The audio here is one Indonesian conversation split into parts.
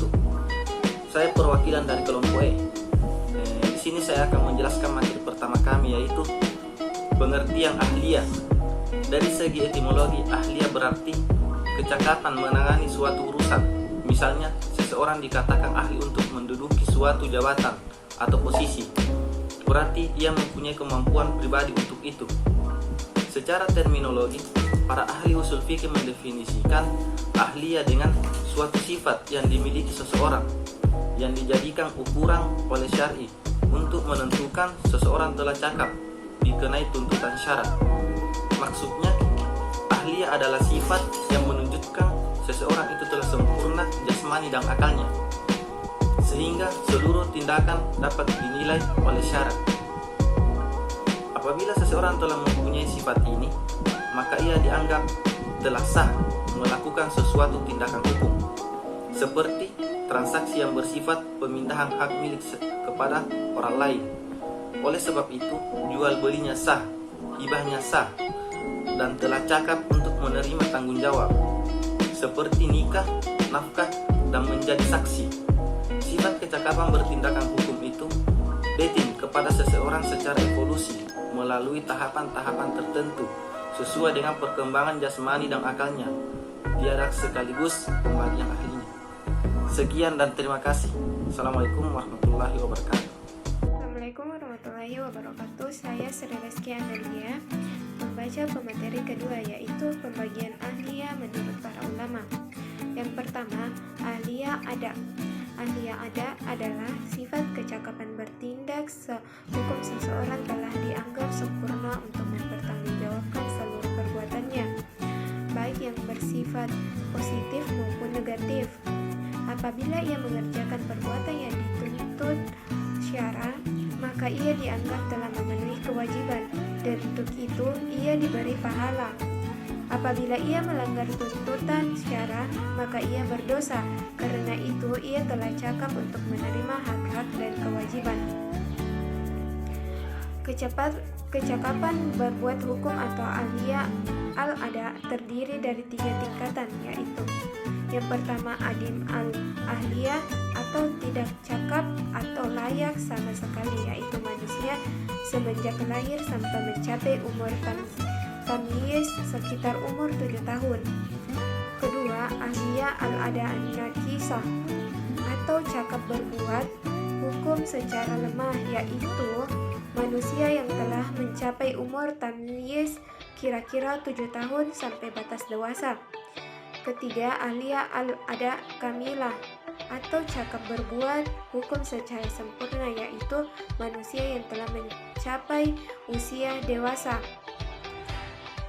wabarakatuh. Saya perwakilan dari kelompok E. Di sini saya akan menjelaskan materi pertama kami, yaitu pengertian ahliya. Dari segi etimologi, ahliya berarti kecakapan menangani suatu urusan. Misalnya, seseorang dikatakan ahli untuk menduduki suatu jabatan atau posisi, berarti ia mempunyai kemampuan pribadi untuk itu. Secara terminologi, para ahli usul fikih mendefinisikan ahliya dengan suatu sifat yang dimiliki seseorang yang dijadikan ukuran oleh syar'i untuk menentukan seseorang telah cakap dikenai tuntutan syarat. Maksudnya, ahliya adalah sifat yang menunjukkan seseorang itu telah sempurna jasmani dan akalnya, sehingga seluruh tindakan dapat dinilai oleh syarat. Apabila seseorang telah mempunyai sifat ini, maka ia dianggap telah sah melakukan sesuatu tindakan hukum, seperti transaksi yang bersifat pemindahan hak milik kepada orang lain. Oleh sebab itu, jual belinya sah, hibahnya sah, dan telah cakap untuk menerima tanggung jawab, seperti nikah, nafkah, dan menjadi saksi. Sifat kecakapan bertindakan hukum itu dating kepada seseorang secara evolusi melalui tahapan-tahapan tertentu sesuai dengan perkembangan jasmani dan akalnya, tiada sekaligus pembagian ahlinya. Sekian dan terima kasih. Assalamualaikum warahmatullahi wabarakatuh. Assalamualaikum warahmatullahi wabarakatuh. Saya Sri Reski Amelia membaca pemateri kedua, yaitu pembagian ahliya menurut para ulama. Yang pertama, ahliya ada. Ahliya ada adalah sifat kecakapan bertindak hukum seseorang telah dianggap sempurna untuk mempertanggungjawabkan seluruh perbuatannya, baik yang bersifat positif maupun negatif. Apabila ia mengerjakan perbuatan yang dituntut syara, maka ia dianggap telah memenuhi kewajiban, dan untuk itu ia diberi pahala. Apabila ia melanggar tuntutan syara, maka ia berdosa. Karena itu ia telah cakap untuk menerima hak-hak dan kewajiban. Kecakapan berbuat hukum atau ahliya al-ada terdiri dari 3 tingkatan, yaitu yang pertama adim al-ahliya atau tidak cakap atau layak sama sekali, yaitu manusia semenjak lahir sampai mencapai umur tamyiz sekitar umur 7 tahun. Kedua, ahliya al-ada an-nakisah atau cakap berbuat hukum secara lemah, yaitu manusia yang telah mencapai umur tamyiz kira-kira 7 tahun sampai batas dewasa. Ketiga, ahliya al-ada kamilah atau cakap berbuat hukum secara sempurna, yaitu manusia yang telah mencapai usia dewasa.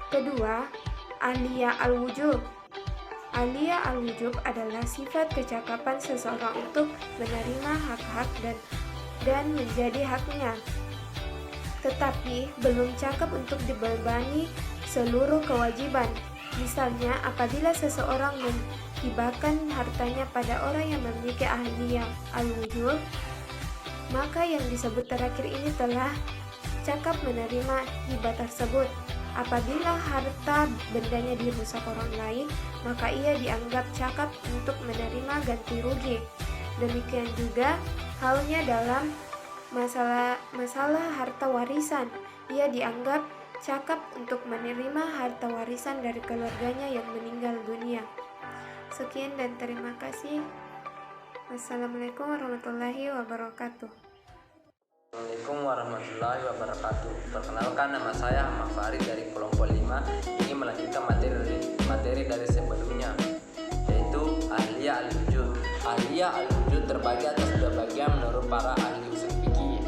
Kedua, ahliya al-wujub. Ahliya al-wujub adalah sifat kecakapan seseorang untuk menerima hak-hak dan menjadi haknya, tetapi belum cakap untuk dibebani seluruh kewajiban. Misalnya, apabila seseorang menghibahkan hartanya pada orang yang memiliki ahliya al-wujub, maka yang disebut terakhir ini telah cakap menerima hibah tersebut. Apabila harta bendanya dirusak orang lain, maka ia dianggap cakap untuk menerima ganti rugi. Demikian juga halnya dalam masalah harta warisan. Ia dianggap cakap untuk menerima harta warisan dari keluarganya yang meninggal dunia. Sekian dan terima kasih. Wassalamualaikum warahmatullahi wabarakatuh. Assalamualaikum warahmatullahi wabarakatuh. Perkenalkan, nama saya Ahmad Farid dari kelompok 5. Ini melanjutkan materi dari sebelumnya, yaitu ahliya al-wujud. Ahliya al-wujud terbagi atas 2 bagian menurut para ahli usul fikih.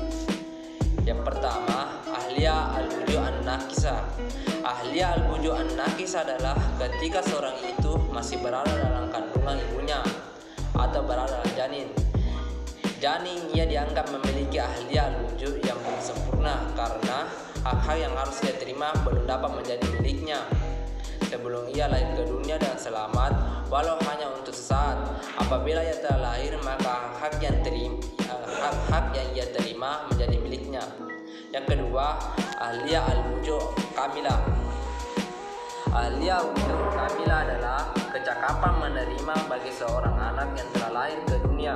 Yang pertama, ahliya al-wujud an-nakisah. Ahliya al-wujud an-nakisah adalah ketika seorang itu masih berada dalam kandungan ibunya atau berada dalam janin, ia dianggap memiliki ahliya al-wujud yang belum sempurna karena hak-hak yang harus ia terima belum dapat menjadi miliknya sebelum ia lahir ke dunia dan selamat, walau hanya untuk sesaat. Apabila ia telah lahir, maka hak yang ia terima menjadi miliknya. Yang kedua, ahliya al-wujud kamilah. Ahliya wujud kamila adalah kecakapan menerima bagi seorang anak yang telah lahir ke dunia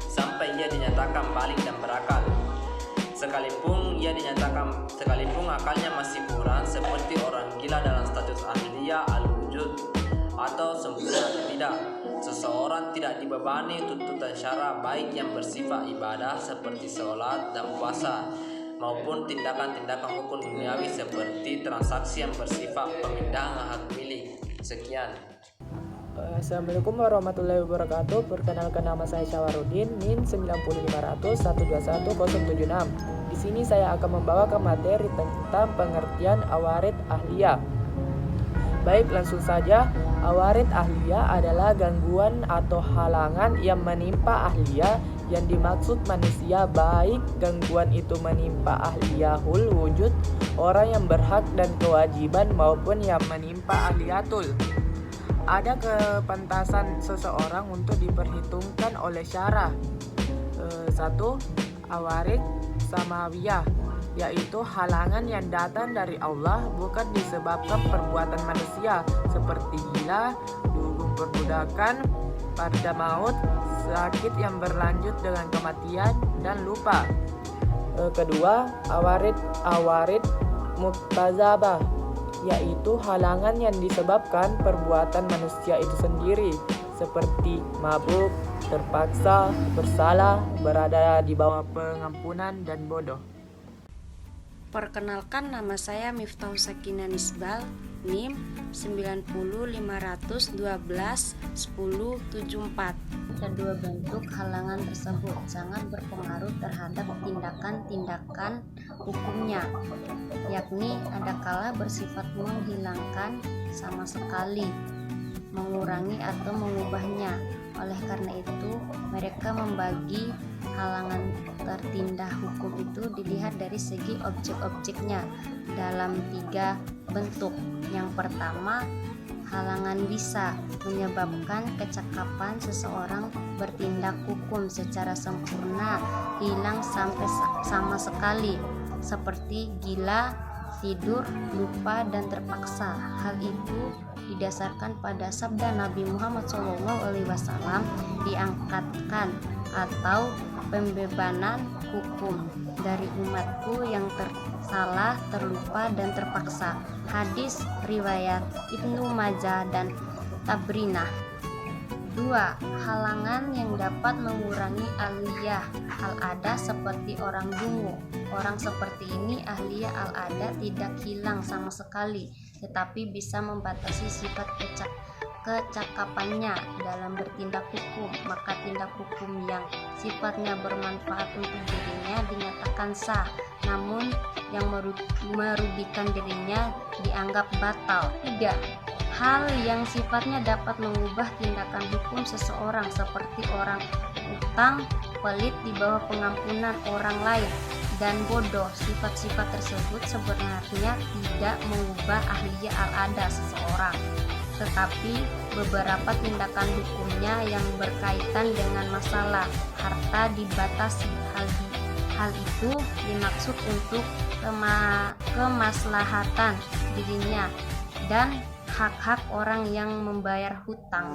sampai ia dinyatakan balik dan berakal. Sekalipun akalnya masih kurang seperti orang gila dalam status ahliya al-wujud atau sempurna atau tidak, seseorang tidak dibebani tuntutan syara baik yang bersifat ibadah seperti sholat dan puasa maupun tindakan-tindakan hukum duniawi seperti transaksi yang bersifat pemindahan hak milik. Sekian. Assalamualaikum warahmatullahi wabarakatuh. Perkenalkan, nama saya Syawarudin, NIM 90500121076. Di sini saya akan membawakan materi tentang pengertian awarid ahliyah. Baik, langsung saja. Awarid ahliyah adalah gangguan atau halangan yang menimpa ahliyah yang dimaksud manusia, baik gangguan itu menimpa ahliyahul wujud, orang yang berhak dan kewajiban, maupun yang menimpa ahliyatul. Ada kepantasan seseorang untuk diperhitungkan oleh syara. 1. Awarid samawiyah, yaitu halangan yang datang dari Allah bukan disebabkan perbuatan manusia seperti gila, dugong perbudakan, pada maut, sakit yang berlanjut dengan kematian, dan lupa. Kedua, awarid muktazabah, yaitu halangan yang disebabkan perbuatan manusia itu sendiri seperti mabuk, terpaksa, bersalah, berada di bawah pengampunan, dan bodoh. Perkenalkan, nama saya Miftahul Sakinah Nisbal, NIM 90500121074. Kedua bentuk halangan tersebut sangat berpengaruh terhadap tindakan-tindakan hukumnya, yakni adakala bersifat menghilangkan sama sekali, mengurangi atau mengubahnya. Oleh karena itu, mereka membagi halangan tertindak hukum itu dilihat dari segi objek-objeknya dalam 3 bentuk. Yang pertama, halangan bisa menyebabkan kecakapan seseorang bertindak hukum secara sempurna hilang sampai sama sekali, seperti gila, tidur, lupa, dan terpaksa. Hal itu didasarkan pada sabda Nabi Muhammad SAW, diangkatkan atau pembebanan hukum dari umatku yang tersalah, terlupa, dan terpaksa. Hadis riwayat Ibnu Majah dan Tabrinah. 2. Halangan yang dapat mengurangi ahliyah al-ada seperti orang dungu. Orang seperti ini ahliyah al-ada tidak hilang sama sekali, tetapi bisa membatasi sifat kecakapannya dalam bertindak hukum. Maka tindak hukum yang sifatnya bermanfaat untuk dirinya dinyatakan sah, namun yang merugikan dirinya dianggap batal. 3. Hal yang sifatnya dapat mengubah tindakan hukum seseorang seperti orang utang, pelit di bawah pengampunan orang lain, dan bodoh. Sifat-sifat tersebut sebenarnya tidak mengubah ahliyah al-ada seseorang, tetapi beberapa tindakan hukumnya yang berkaitan dengan masalah harta dibatasi. Hal itu dimaksud untuk kemaslahatan dirinya dan hak-hak orang yang membayar hutang.